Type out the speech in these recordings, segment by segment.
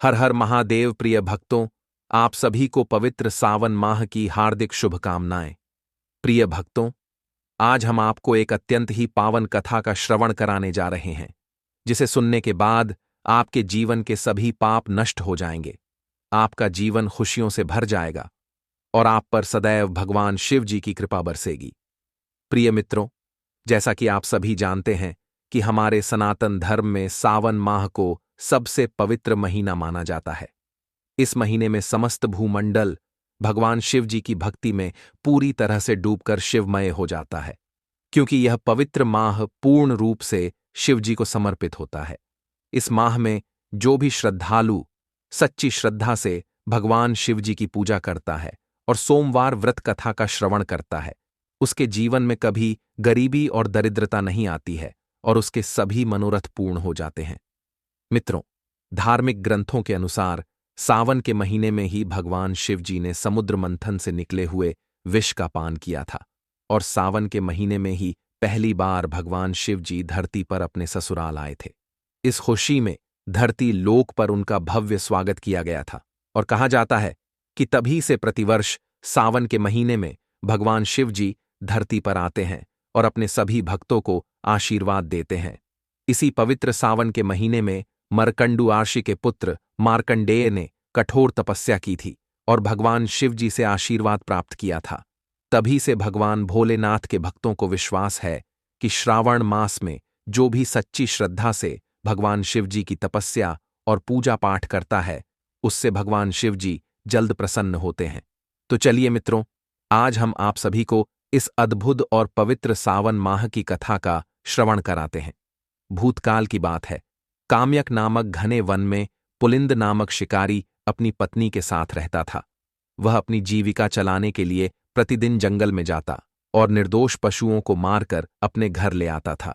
हर हर महादेव। प्रिय भक्तों, आप सभी को पवित्र सावन माह की हार्दिक शुभकामनाएं। प्रिय भक्तों, आज हम आपको एक अत्यंत ही पावन कथा का श्रवण कराने जा रहे हैं, जिसे सुनने के बाद आपके जीवन के सभी पाप नष्ट हो जाएंगे, आपका जीवन खुशियों से भर जाएगा और आप पर सदैव भगवान शिव जी की कृपा बरसेगी। प्रिय मित्रों, जैसा कि आप सभी जानते हैं कि हमारे सनातन धर्म में सावन माह को सबसे पवित्र महीना माना जाता है। इस महीने में समस्त भूमंडल भगवान शिव जी की भक्ति में पूरी तरह से डूबकर शिवमय हो जाता है, क्योंकि यह पवित्र माह पूर्ण रूप से शिव जी को समर्पित होता है। इस माह में जो भी श्रद्धालु सच्ची श्रद्धा से भगवान शिव जी की पूजा करता है और सोमवार व्रत कथा का श्रवण करता है, उसके जीवन में कभी गरीबी और दरिद्रता नहीं आती है और उसके सभी मनोरथ पूर्ण हो जाते हैं। मित्रों, धार्मिक ग्रंथों के अनुसार सावन के महीने में ही भगवान शिव जी ने समुद्र मंथन से निकले हुए विष का पान किया था और सावन के महीने में ही पहली बार भगवान शिव जी धरती पर अपने ससुराल आए थे। इस खुशी में धरती लोक पर उनका भव्य स्वागत किया गया था और कहा जाता है कि तभी से प्रतिवर्ष सावन के महीने में भगवान शिव जी धरती पर आते हैं और अपने सभी भक्तों को आशीर्वाद देते हैं। इसी पवित्र सावन के महीने में मरकंडू आर्षि के पुत्र मार्कंडेय ने कठोर तपस्या की थी और भगवान शिव जी से आशीर्वाद प्राप्त किया था। तभी से भगवान भोलेनाथ के भक्तों को विश्वास है कि श्रावण मास में जो भी सच्ची श्रद्धा से भगवान शिव जी की तपस्या और पूजा पाठ करता है, उससे भगवान शिव जी जल्द प्रसन्न होते हैं। तो चलिए मित्रों, आज हम आप सभी को इस अद्भुत और पवित्र सावन माह की कथा का श्रवण कराते हैं। भूतकाल की बात है। काम्यक नामक घने वन में पुलिंद नामक शिकारी अपनी पत्नी के साथ रहता था। वह अपनी जीविका चलाने के लिए प्रतिदिन जंगल में जाता और निर्दोष पशुओं को मारकर अपने घर ले आता था।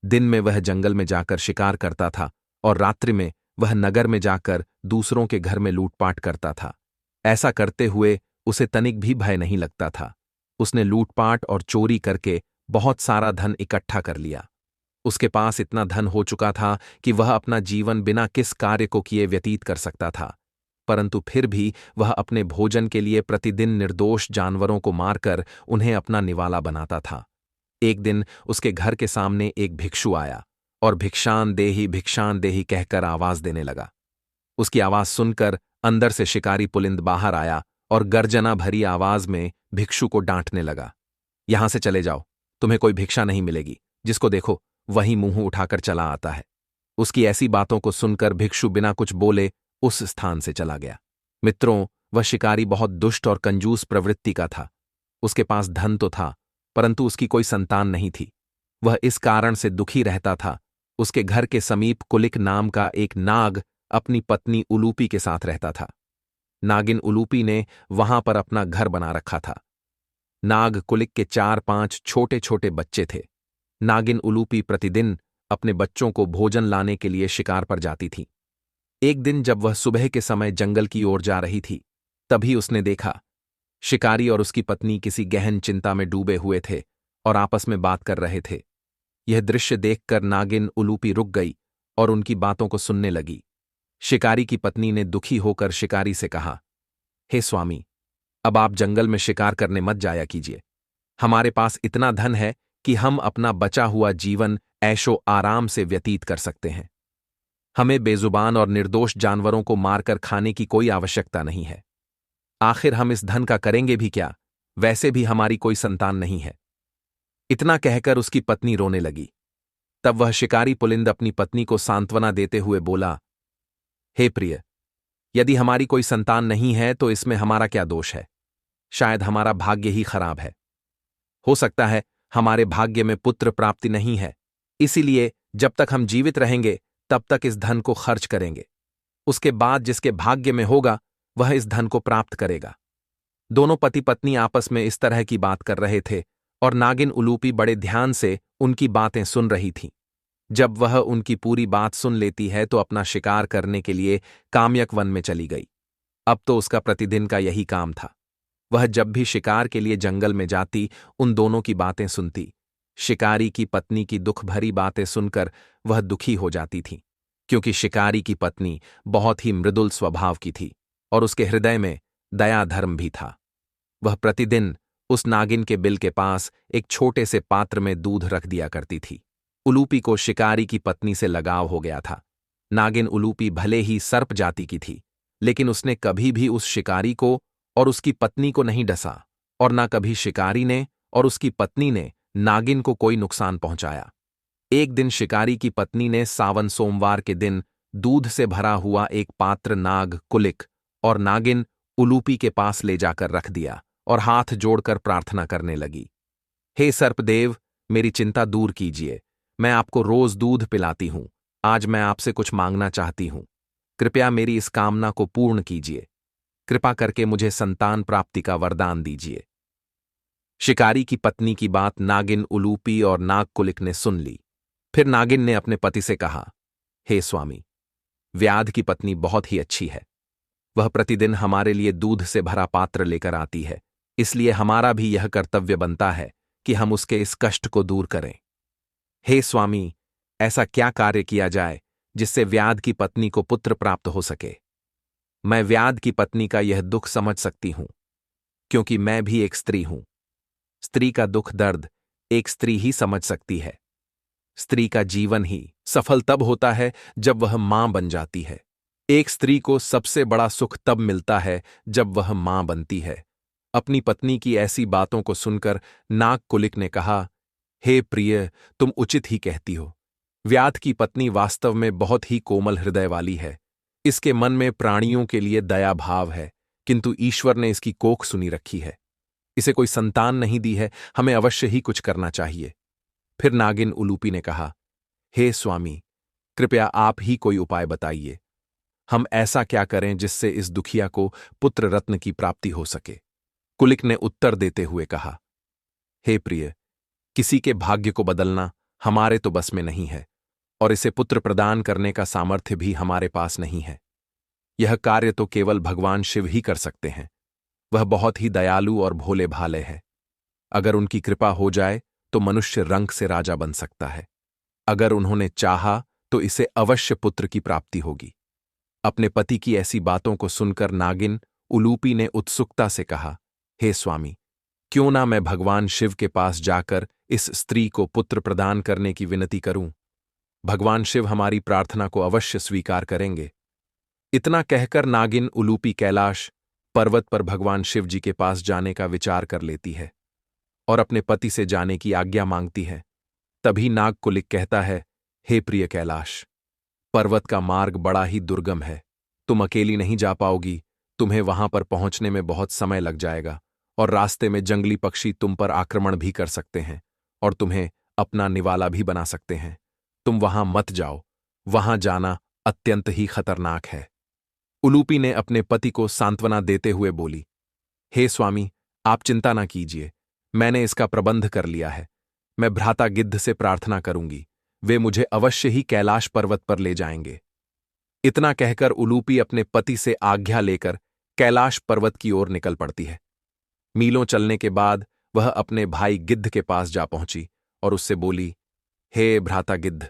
दिन में वह जंगल में जाकर शिकार करता था और रात्रि में वह नगर में जाकर दूसरों के घर में लूटपाट करता था। ऐसा करते हुए उसे तनिक भी भय नहीं लगता था। उसने लूटपाट और चोरी करके बहुत सारा धन इकट्ठा कर लिया। उसके पास इतना धन हो चुका था कि वह अपना जीवन बिना किस कार्य को किए व्यतीत कर सकता था, परंतु फिर भी वह अपने भोजन के लिए प्रतिदिन निर्दोष जानवरों को मारकर उन्हें अपना निवाला बनाता था। एक दिन उसके घर के सामने एक भिक्षु आया और भिक्षान देही कहकर आवाज देने लगा। उसकी आवाज सुनकर अंदर से शिकारी पुलिंद बाहर आया और गर्जना भरी आवाज में भिक्षु को डांटने लगा। यहां से चले जाओ, तुम्हें कोई भिक्षा नहीं मिलेगी। जिसको देखो वही मुंह उठाकर चला आता है। उसकी ऐसी बातों को सुनकर भिक्षु बिना कुछ बोले उस स्थान से चला गया। मित्रों, वह शिकारी बहुत दुष्ट और कंजूस प्रवृत्ति का था। उसके पास धन तो था, परंतु उसकी कोई संतान नहीं थी। वह इस कारण से दुखी रहता था। उसके घर के समीप कुलिक नाम का एक नाग अपनी पत्नी उलूपी के साथ रहता था। नागिन उलूपी ने वहां पर अपना घर बना रखा था। नाग कुलिक के 4-5 छोटे छोटे बच्चे थे। नागिन उलूपी प्रतिदिन अपने बच्चों को भोजन लाने के लिए शिकार पर जाती थी। एक दिन जब वह सुबह के समय जंगल की ओर जा रही थी, तभी उसने देखा शिकारी और उसकी पत्नी किसी गहन चिंता में डूबे हुए थे और आपस में बात कर रहे थे। यह दृश्य देखकर नागिन उलूपी रुक गई और उनकी बातों को सुनने लगी। शिकारी की पत्नी ने दुखी होकर शिकारी से कहा, हे स्वामी, अब आप जंगल में शिकार करने मत जाया कीजिए। हमारे पास इतना धन है कि हम अपना बचा हुआ जीवन ऐशो आराम से व्यतीत कर सकते हैं। हमें बेजुबान और निर्दोष जानवरों को मारकर खाने की कोई आवश्यकता नहीं है। आखिर हम इस धन का करेंगे भी क्या? वैसे भी हमारी कोई संतान नहीं है। इतना कहकर उसकी पत्नी रोने लगी। तब वह शिकारी पुलिंद अपनी पत्नी को सांत्वना देते हुए बोला, हे प्रिय, यदि हमारी कोई संतान नहीं है तो इसमें हमारा क्या दोष है? शायद हमारा भाग्य ही खराब है। हो सकता है हमारे भाग्य में पुत्र प्राप्ति नहीं है, इसीलिए जब तक हम जीवित रहेंगे तब तक इस धन को खर्च करेंगे। उसके बाद जिसके भाग्य में होगा वह इस धन को प्राप्त करेगा। दोनों पति पत्नी आपस में इस तरह की बात कर रहे थे और नागिन उलूपी बड़े ध्यान से उनकी बातें सुन रही थी। जब वह उनकी पूरी बात सुन लेती है तो अपना शिकार करने के लिए काम्यक वन में चली गई। अब तो उसका प्रतिदिन का यही काम था। वह जब भी शिकार के लिए जंगल में जाती, उन दोनों की बातें सुनती। शिकारी की पत्नी की दुख भरी बातें सुनकर वह दुखी हो जाती थी, क्योंकि शिकारी की पत्नी बहुत ही मृदुल स्वभाव की थी और उसके हृदय में दया धर्म भी था। वह प्रतिदिन उस नागिन के बिल के पास एक छोटे से पात्र में दूध रख दिया करती थी। उलूपी को शिकारी की पत्नी से लगाव हो गया था। नागिन उलूपी भले ही सर्प जाति की थी, लेकिन उसने कभी भी उस शिकारी को और उसकी पत्नी को नहीं डसा, और न कभी शिकारी ने और उसकी पत्नी ने नागिन को कोई नुकसान पहुंचाया। एक दिन शिकारी की पत्नी ने सावन सोमवार के दिन दूध से भरा हुआ एक पात्र नाग कुलिक और नागिन उलूपी के पास ले जाकर रख दिया और हाथ जोड़कर प्रार्थना करने लगी। हे सर्पदेव, मेरी चिंता दूर कीजिए। मैं आपको रोज दूध पिलाती हूं। आज मैं आपसे कुछ मांगना चाहती हूं। कृपया मेरी इस कामना को पूर्ण कीजिए। कृपा करके मुझे संतान प्राप्ति का वरदान दीजिए। शिकारी की पत्नी की बात नागिन उलूपी और नाग कुलिक ने सुन ली। फिर नागिन ने अपने पति से कहा, हे स्वामी, व्याध की पत्नी बहुत ही अच्छी है। वह प्रतिदिन हमारे लिए दूध से भरा पात्र लेकर आती है, इसलिए हमारा भी यह कर्तव्य बनता है कि हम उसके इस कष्ट को दूर करें। हे स्वामी, ऐसा क्या कार्य किया जाए जिससे व्याध की पत्नी को पुत्र प्राप्त हो सके? मैं व्याध की पत्नी का यह दुख समझ सकती हूं, क्योंकि मैं भी एक स्त्री हूं। स्त्री का दुख दर्द एक स्त्री ही समझ सकती है। स्त्री का जीवन ही सफल तब होता है जब वह मां बन जाती है। एक स्त्री को सबसे बड़ा सुख तब मिलता है जब वह मां बनती है। अपनी पत्नी की ऐसी बातों को सुनकर नाग कुलिक ने कहा, हे प्रिय, तुम उचित ही कहती हो। व्याध की पत्नी वास्तव में बहुत ही कोमल हृदय वाली है। इसके मन में प्राणियों के लिए दया भाव है, किंतु ईश्वर ने इसकी कोख सुनी रखी है। इसे कोई संतान नहीं दी है, हमें अवश्य ही कुछ करना चाहिए। फिर नागिन उलूपी ने कहा, हे स्वामी, कृपया आप ही कोई उपाय बताइए। हम ऐसा क्या करें जिससे इस दुखिया को पुत्र रत्न की प्राप्ति हो सके? कुलिक ने उत्तर देते हुए कहा, हे प्रिय, किसी के भाग्य को बदलना हमारे तो बस में नहीं है, और इसे पुत्र प्रदान करने का सामर्थ्य भी हमारे पास नहीं है। यह कार्य तो केवल भगवान शिव ही कर सकते हैं। वह बहुत ही दयालु और भोले भाले हैं। अगर उनकी कृपा हो जाए तो मनुष्य रंक से राजा बन सकता है। अगर उन्होंने चाहा तो इसे अवश्य पुत्र की प्राप्ति होगी। अपने पति की ऐसी बातों को सुनकर नागिन उलूपी ने उत्सुकता से कहा, हे स्वामी, क्यों ना मैं भगवान शिव के पास जाकर इस स्त्री को पुत्र प्रदान करने की विनती करूं? भगवान शिव हमारी प्रार्थना को अवश्य स्वीकार करेंगे। इतना कहकर नागिन उलूपी कैलाश पर्वत पर भगवान शिव जी के पास जाने का विचार कर लेती है और अपने पति से जाने की आज्ञा मांगती है। तभी नाग कुलिक कहता है, हे प्रिय कैलाश, पर्वत का मार्ग बड़ा ही दुर्गम है। तुम अकेली नहीं जा पाओगी। तुम्हें वहां पर पहुंचने में बहुत समय लग जाएगा और रास्ते में जंगली पक्षी तुम पर आक्रमण भी कर सकते हैं और तुम्हें अपना निवाला भी बना सकते हैं। तुम वहां मत जाओ। वहां जाना अत्यंत ही खतरनाक है। उलूपी ने अपने पति को सांत्वना देते हुए बोली, हे स्वामी, आप चिंता ना कीजिए। मैंने इसका प्रबंध कर लिया है। मैं भ्राता गिद्ध से प्रार्थना करूंगी। वे मुझे अवश्य ही कैलाश पर्वत पर ले जाएंगे। इतना कहकर उलूपी अपने पति से आज्ञा लेकर कैलाश पर्वत की ओर निकल पड़ती है। मीलों चलने के बाद वह अपने भाई गिद्ध के पास जा पहुंची और उससे बोली, हे भ्राता गिद्ध,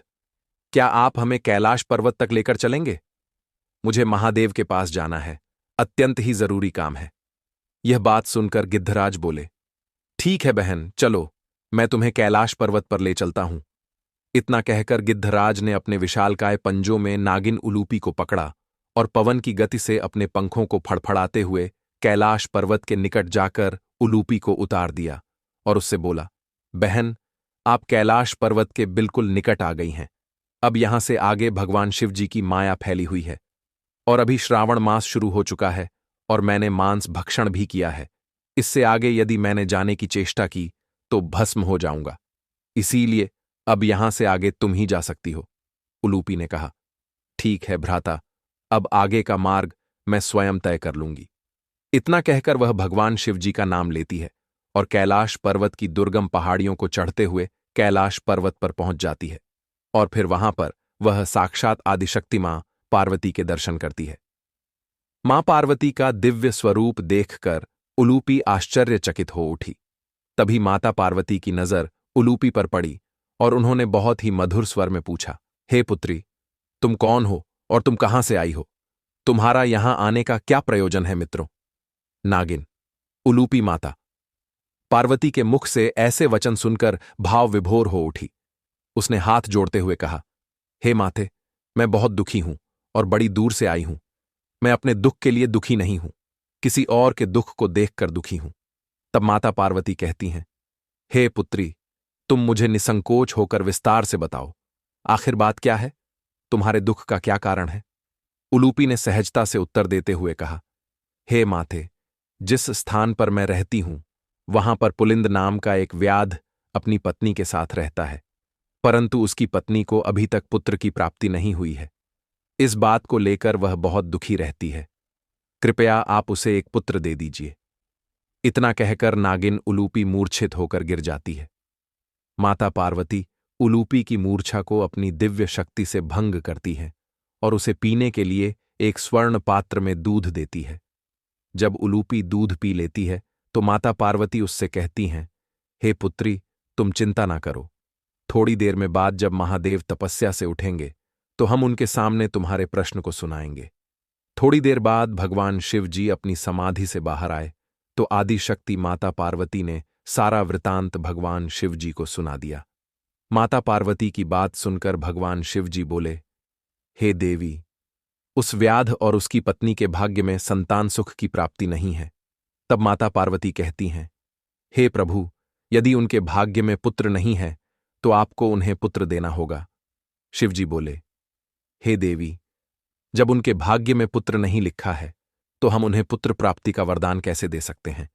क्या आप हमें कैलाश पर्वत तक लेकर चलेंगे? मुझे महादेव के पास जाना है। अत्यंत ही जरूरी काम है। यह बात सुनकर गिद्धराज बोले, ठीक है बहन, चलो, मैं तुम्हें कैलाश पर्वत पर ले चलता हूं। इतना कहकर गिद्धराज ने अपने विशालकाय पंजों में नागिन उलूपी को पकड़ा और पवन की गति से अपने पंखों को फड़फड़ाते हुए कैलाश पर्वत के निकट जाकर उलूपी को उतार दिया और उससे बोला, बहन, आप कैलाश पर्वत के बिल्कुल निकट आ गई हैं। अब यहां से आगे भगवान शिव जी की माया फैली हुई है और अभी श्रावण मास शुरू हो चुका है और मैंने मांस भक्षण भी किया है। इससे आगे यदि मैंने जाने की चेष्टा की तो भस्म हो जाऊंगा। इसीलिए अब यहां से आगे तुम ही जा सकती हो। उलूपी ने कहा, ठीक है भ्राता, अब आगे का मार्ग मैं स्वयं तय कर लूंगी। इतना कहकर वह भगवान शिव जी का नाम लेती है और कैलाश पर्वत की दुर्गम पहाड़ियों को चढ़ते हुए कैलाश पर्वत पर पहुंच जाती है और फिर वहां पर वह साक्षात आदिशक्ति मां पार्वती के दर्शन करती है। मां पार्वती का दिव्य स्वरूप देखकर उलूपी आश्चर्यचकित हो उठी। तभी माता पार्वती की नजर उलूपी पर पड़ी और उन्होंने बहुत ही मधुर स्वर में पूछा, हे पुत्री, तुम कौन हो और तुम कहां से आई हो? तुम्हारा यहां आने का क्या प्रयोजन है मित्रों? नागिन, उलूपी माता। पार्वती के मुख से ऐसे वचन सुनकर भाव विभोर हो उठी। उसने हाथ जोड़ते हुए कहा, हे माते, मैं बहुत दुखी हूं और बड़ी दूर से आई हूं। मैं अपने दुख के लिए दुखी नहीं हूं, किसी और के दुख को देखकर दुखी हूं। तब माता पार्वती कहती हैं, हे पुत्री, तुम मुझे निसंकोच होकर विस्तार से बताओ, आखिर बात क्या है? तुम्हारे दुख का क्या कारण है? उलूपी ने सहजता से उत्तर देते हुए कहा, हे माते, जिस स्थान पर मैं रहती हूं वहां पर पुलिंद नाम का एक व्याध अपनी पत्नी के साथ रहता है, परंतु उसकी पत्नी को अभी तक पुत्र की प्राप्ति नहीं हुई है। इस बात को लेकर वह बहुत दुखी रहती है। कृपया आप उसे एक पुत्र दे दीजिए। इतना कहकर नागिन उलूपी मूर्छित होकर गिर जाती है। माता पार्वती उलूपी की मूर्छा को अपनी दिव्य शक्ति से भंग करती है और उसे पीने के लिए एक स्वर्ण पात्र में दूध देती है। जब उलूपी दूध पी लेती है तो माता पार्वती उससे कहती हैं, हे पुत्री, तुम चिंता ना करो। थोड़ी देर में बाद जब महादेव तपस्या से उठेंगे तो हम उनके सामने तुम्हारे प्रश्न को सुनाएंगे। थोड़ी देर बाद भगवान शिव जी अपनी समाधि से बाहर आए तो आदिशक्ति माता पार्वती ने सारा वृतांत भगवान शिव जी को सुना दिया। माता पार्वती की बात सुनकर भगवान शिव जी बोले, हे देवी, उस व्याध और उसकी पत्नी के भाग्य में संतान सुख की प्राप्ति नहीं है। तब माता पार्वती कहती हैं, हे प्रभु, यदि उनके भाग्य में पुत्र नहीं है तो आपको उन्हें पुत्र देना होगा। शिवजी बोले, हे देवी, जब उनके भाग्य में पुत्र नहीं लिखा है तो हम उन्हें पुत्र प्राप्ति का वरदान कैसे दे सकते हैं?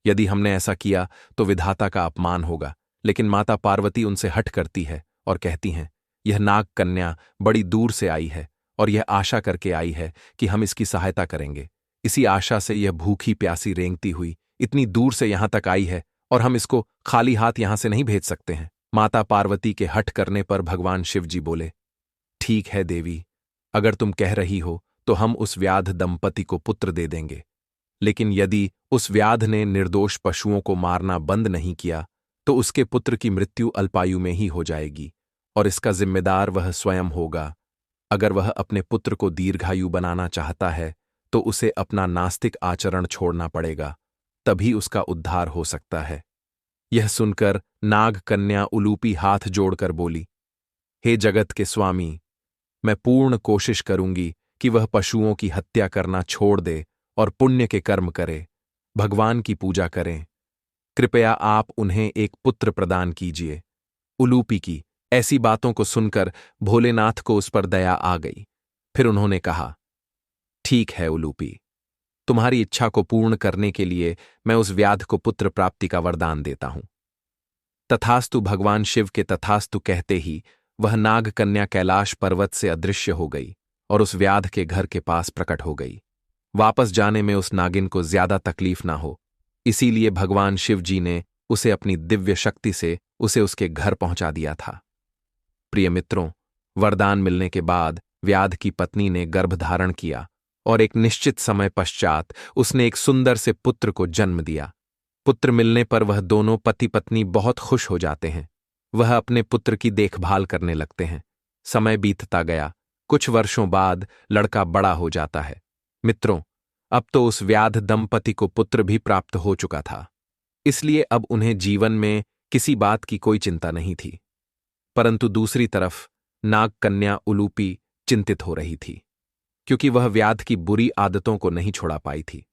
यदि हमने ऐसा किया तो विधाता का अपमान होगा। लेकिन माता पार्वती उनसे हट करती है और कहती हैं, यह नाग कन्या बड़ी दूर से आई है और यह आशा करके आई है कि हम इसकी सहायता करेंगे। इसी आशा से यह भूखी प्यासी रेंगती हुई इतनी दूर से यहां तक आई है और हम इसको खाली हाथ यहां से नहीं भेज सकते हैं। माता पार्वती के हट करने पर भगवान शिव जी बोले, ठीक है देवी, अगर तुम कह रही हो तो हम उस व्याध दंपति को पुत्र दे देंगे। लेकिन यदि उस व्याध ने निर्दोष पशुओं को मारना बंद नहीं किया तो उसके पुत्र की मृत्यु अल्पायु में ही हो जाएगी और इसका जिम्मेदार वह स्वयं होगा। अगर वह अपने पुत्र को दीर्घायु बनाना चाहता है तो उसे अपना नास्तिक आचरण छोड़ना पड़ेगा, तभी उसका उद्धार हो सकता है। यह सुनकर नाग कन्या उलूपी हाथ जोड़कर बोली, हे जगत के स्वामी, मैं पूर्ण कोशिश करूंगी कि वह पशुओं की हत्या करना छोड़ दे और पुण्य के कर्म करे, भगवान की पूजा करें। कृपया आप उन्हें एक पुत्र प्रदान कीजिए। उलूपी की ऐसी बातों को सुनकर भोलेनाथ को उस पर दया आ गई। फिर उन्होंने कहा, ठीक है उलूपी, तुम्हारी इच्छा को पूर्ण करने के लिए मैं उस व्याध को पुत्र प्राप्ति का वरदान देता हूं। तथास्तु भगवान शिव के तथास्तु कहते ही वह नाग कन्या कैलाश पर्वत से अदृश्य हो गई और उस व्याध के घर के पास प्रकट हो गई। वापस जाने में उस नागिन को ज्यादा तकलीफ ना हो, इसीलिए भगवान शिव जी ने उसे अपनी दिव्य शक्ति से उसे उसके घर पहुंचा दिया था। प्रिय मित्रों, वरदान मिलने के बाद व्याध की पत्नी ने गर्भ धारण किया और एक निश्चित समय पश्चात उसने एक सुंदर से पुत्र को जन्म दिया। पुत्र मिलने पर वह दोनों पति पत्नी बहुत खुश हो जाते हैं। वह अपने पुत्र की देखभाल करने लगते हैं। समय बीतता गया। कुछ वर्षों बाद लड़का बड़ा हो जाता है। मित्रों, अब तो उस व्याध दंपति को पुत्र भी प्राप्त हो चुका था, इसलिए अब उन्हें जीवन में किसी बात की कोई चिंता नहीं थी। परंतु दूसरी तरफ नाग कन्या उलूपी चिंतित हो रही थी, क्योंकि वह व्याध की बुरी आदतों को नहीं छोड़ा पाई थी।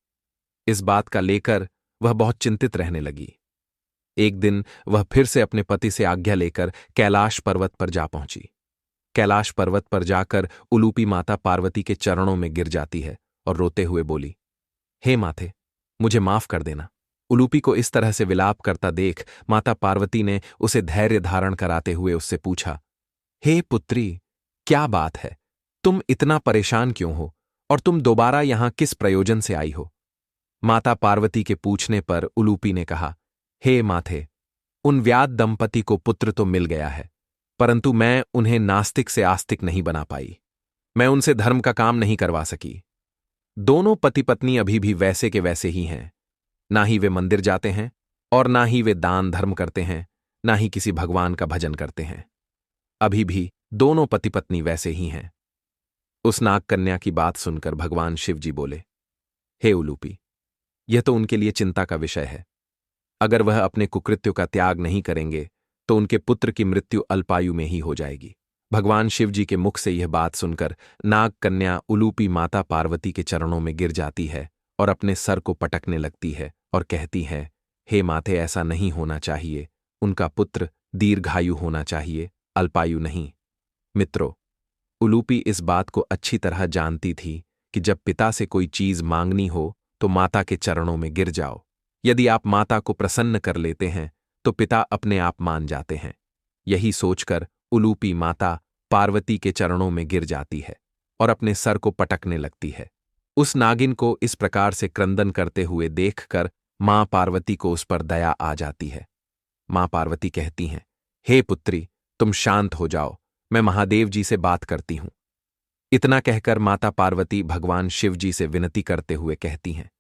इस बात का लेकर वह बहुत चिंतित रहने लगी। एक दिन वह फिर से अपने पति से आज्ञा लेकर कैलाश पर्वत पर जा पहुंची। कैलाश पर्वत पर जाकर उलूपी माता पार्वती के चरणों में गिर जाती है और रोते हुए बोली, हे माते, मुझे माफ कर देना। उलूपी को इस तरह से विलाप करता देख माता पार्वती ने उसे धैर्य धारण कराते हुए उससे पूछा, हे पुत्री, क्या बात है? तुम इतना परेशान क्यों हो और तुम दोबारा यहां किस प्रयोजन से आई हो? माता पार्वती के पूछने पर उलूपी ने कहा, हे माथे, उन व्याध दंपति को पुत्र तो मिल गया है, परंतु मैं उन्हें नास्तिक से आस्तिक नहीं बना पाई। मैं उनसे धर्म का काम नहीं करवा सकी। दोनों पति पत्नी अभी भी वैसे के वैसे ही हैं। ना ही वे मंदिर जाते हैं और ना ही वे दान धर्म करते हैं, ना ही किसी भगवान का भजन करते हैं। अभी भी दोनों पति पत्नी वैसे ही हैं। उस नाग कन्या की बात सुनकर भगवान शिव जी बोले, हे उलूपी, यह तो उनके लिए चिंता का विषय है। अगर वह अपने कुकृत्यों का त्याग नहीं करेंगे तो उनके पुत्र की मृत्यु अल्पायु में ही हो जाएगी। भगवान शिव जी के मुख से यह बात सुनकर नाग कन्या उलूपी माता पार्वती के चरणों में गिर जाती है और अपने सर को पटकने लगती है और कहती है, हे माते, ऐसा नहीं होना चाहिए। उनका पुत्र दीर्घायु होना चाहिए, अल्पायु नहीं। मित्रों, उलूपी इस बात को अच्छी तरह जानती थी कि जब पिता से कोई चीज मांगनी हो तो माता के चरणों में गिर जाओ। यदि आप माता को प्रसन्न कर लेते हैं तो पिता अपने आप मान जाते हैं। यही सोचकर उलूपी माता पार्वती के चरणों में गिर जाती है और अपने सर को पटकने लगती है। उस नागिन को इस प्रकार से क्रंदन करते हुए देखकर मां पार्वती को उस पर दया आ जाती है। मां पार्वती कहती हैं, हे पुत्री, तुम शांत हो जाओ, मैं महादेव जी से बात करती हूं। इतना कहकर माता पार्वती भगवान शिव जी से विनती करते हुए कहती हैं,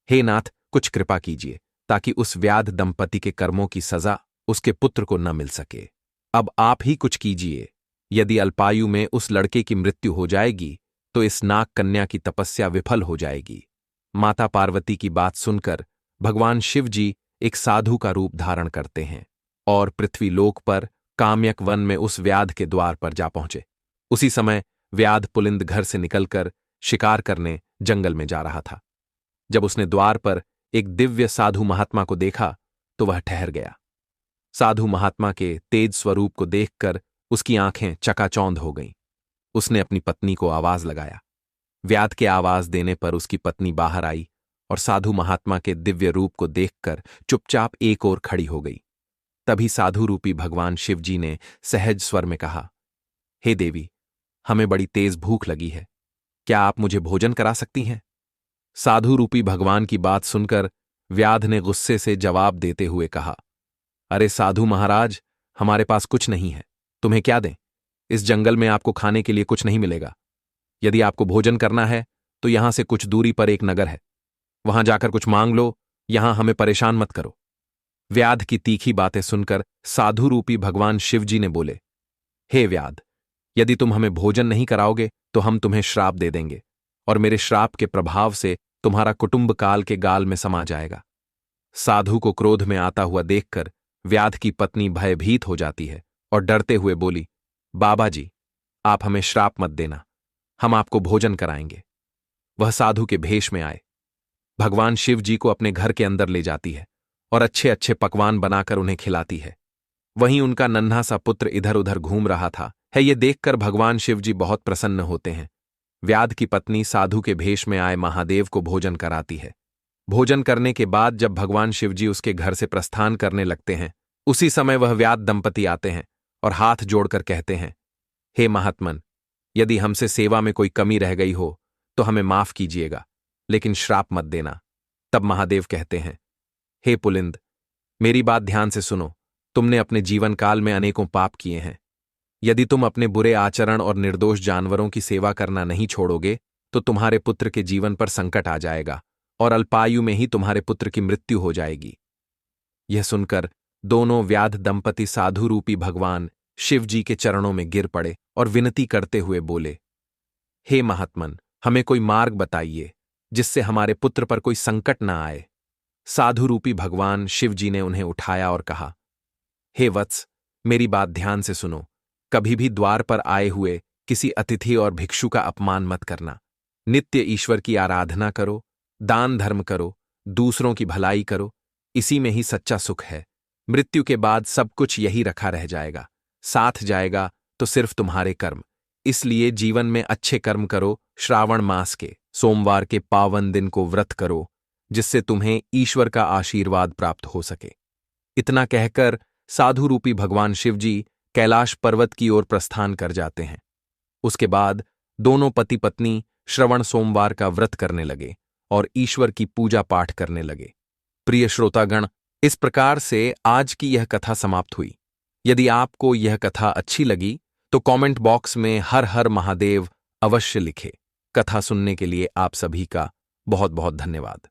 हे नाथ, कुछ कृपा कीजिए ताकि उस व्याध दंपति के कर्मों की सजा उसके पुत्र को न मिल सके। अब आप ही कुछ कीजिए। यदि अल्पायु में उस लड़के की मृत्यु हो जाएगी तो इस नाग कन्या की तपस्या विफल हो जाएगी। माता पार्वती की बात सुनकर भगवान शिव जी एक साधु का रूप धारण करते हैं और पृथ्वी लोक पर काम्यक वन में उस व्याध के द्वार पर जा पहुंचे। उसी समय व्याध पुलिंद घर से निकलकर शिकार करने जंगल में जा रहा था। जब उसने द्वार पर एक दिव्य साधु महात्मा को देखा तो वह ठहर गया। साधु महात्मा के तेज स्वरूप को देखकर उसकी आंखें चकाचौंध हो गईं। उसने अपनी पत्नी को आवाज लगाया। व्याध के आवाज देने पर उसकी पत्नी बाहर आई और साधु महात्मा के दिव्य रूप को देखकर चुपचाप एक ओर खड़ी हो गई। तभी साधु रूपी भगवान शिव जी ने सहज स्वर में कहा, हे देवी, हमें बड़ी तेज भूख लगी है, क्या आप मुझे भोजन करा सकती हैं? साधु रूपी भगवान की बात सुनकर व्याध ने गुस्से से जवाब देते हुए कहा, अरे साधु महाराज, हमारे पास कुछ नहीं है, तुम्हें क्या दें? इस जंगल में आपको खाने के लिए कुछ नहीं मिलेगा। यदि आपको भोजन करना है तो यहां से कुछ दूरी पर एक नगर है, वहां जाकर कुछ मांग लो, यहां हमें परेशान मत करो। व्याध की तीखी बातें सुनकर साधु रूपी भगवान शिव जी ने बोले, हे व्याध, यदि तुम हमें भोजन नहीं कराओगे तो हम तुम्हें श्राप दे देंगे और मेरे श्राप के प्रभाव से तुम्हारा कुटुंब काल के गाल में समा जाएगा। साधु को क्रोध में आता हुआ देखकर व्याध की पत्नी भयभीत हो जाती है और डरते हुए बोली, बाबा जी, आप हमें श्राप मत देना, हम आपको भोजन कराएंगे। वह साधु के भेष में आए, भगवान शिव जी को अपने घर के अंदर ले जाती है और अच्छे अच्छे पकवान बनाकर उन्हें खिलाती है। वहीं उनका नन्हा सा पुत्र इधर उधर घूम रहा था ये देखकर भगवान शिव जी बहुत प्रसन्न होते हैं। व्याध की पत्नी साधु के भेष में आए महादेव को भोजन कराती है। भोजन करने के बाद जब भगवान शिव जी उसके घर से प्रस्थान करने लगते हैं, उसी समय वह व्याध दंपति आते हैं और हाथ जोड़कर कहते हैं, हे महात्मन, यदि हमसे सेवा में कोई कमी रह गई हो तो हमें माफ कीजिएगा, लेकिन श्राप मत देना। तब महादेव कहते हैं, हे पुलिंद, मेरी बात ध्यान से सुनो, तुमने अपने जीवन काल में अनेकों पाप किए हैं। यदि तुम अपने बुरे आचरण और निर्दोष जानवरों की सेवा करना नहीं छोड़ोगे तो तुम्हारे पुत्र के जीवन पर संकट आ जाएगा और अल्पायु में ही तुम्हारे पुत्र की मृत्यु हो जाएगी। यह सुनकर दोनों व्याध दंपति साधु रूपी भगवान शिव जी के चरणों में गिर पड़े और विनती करते हुए बोले, हे महात्मन, हमें कोई मार्ग बताइए जिससे हमारे पुत्र पर कोई संकट न आए। साधु रूपी भगवान शिव जी ने उन्हें उठाया और कहा, हे वत्स, मेरी बात ध्यान से सुनो, कभी भी द्वार पर आए हुए किसी अतिथि और भिक्षु का अपमान मत करना। नित्य ईश्वर की आराधना करो, दान धर्म करो, दूसरों की भलाई करो, इसी में ही सच्चा सुख है। मृत्यु के बाद सब कुछ यही रखा रह जाएगा, साथ जाएगा तो सिर्फ तुम्हारे कर्म। इसलिए जीवन में अच्छे कर्म करो। श्रावण मास के सोमवार के पावन दिन को व्रत करो, जिससे तुम्हें ईश्वर का आशीर्वाद प्राप्त हो सके। इतना कहकर साधु रूपी भगवान शिव जी कैलाश पर्वत की ओर प्रस्थान कर जाते हैं। उसके बाद दोनों पति पत्नी श्रवण सोमवार का व्रत करने लगे और ईश्वर की पूजा पाठ करने लगे। प्रिय श्रोतागण, इस प्रकार से आज की यह कथा समाप्त हुई। यदि आपको यह कथा अच्छी लगी तो कमेंट बॉक्स में हर हर महादेव अवश्य लिखें। कथा सुनने के लिए आप सभी का बहुत बहुत धन्यवाद।